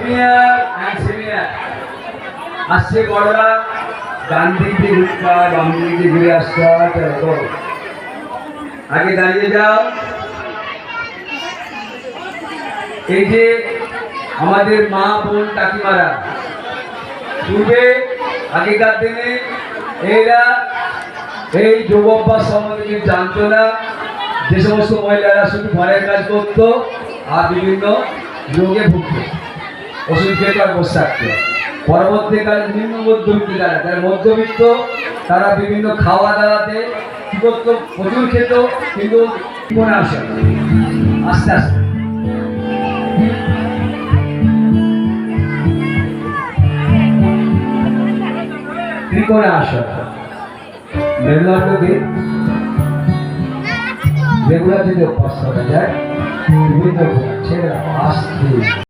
Senior and senior আসছে বড়রা, ডান দিক দিয়ে ঘুরতে হয়, বাম দিক দিয়ে ঘুরে আসতে হয়। আগে দাঁড়িয়ে যাও। এই যে আমাদের মা বোন কাকিমারা পূর্বে আগেকার দিনে এরা এই যোগ অভ্যাস সম্বন্ধে জানতো না। যে সমস্ত মহিলারা শুধু ঘরের কাজ করতো আর বিভিন্ন রোগে ভুগত, ওষুধ খেতে আর বসে থাকতো। পরবর্তীকালে নিম্ন মধ্যবিত্ত যারা মধ্যবিত্ত, তারা বিভিন্ন খাওয়া দাওয়াতে কি করতো, প্রচুর খেত, কিন্তু মনে আসে আস্তে আস্তে ত্রিকোণে আসা মেরুদণ্ডকে রেগুলার যদি অভ্যাস করা যায়, বিভিন্ন ছেলেরা আসতে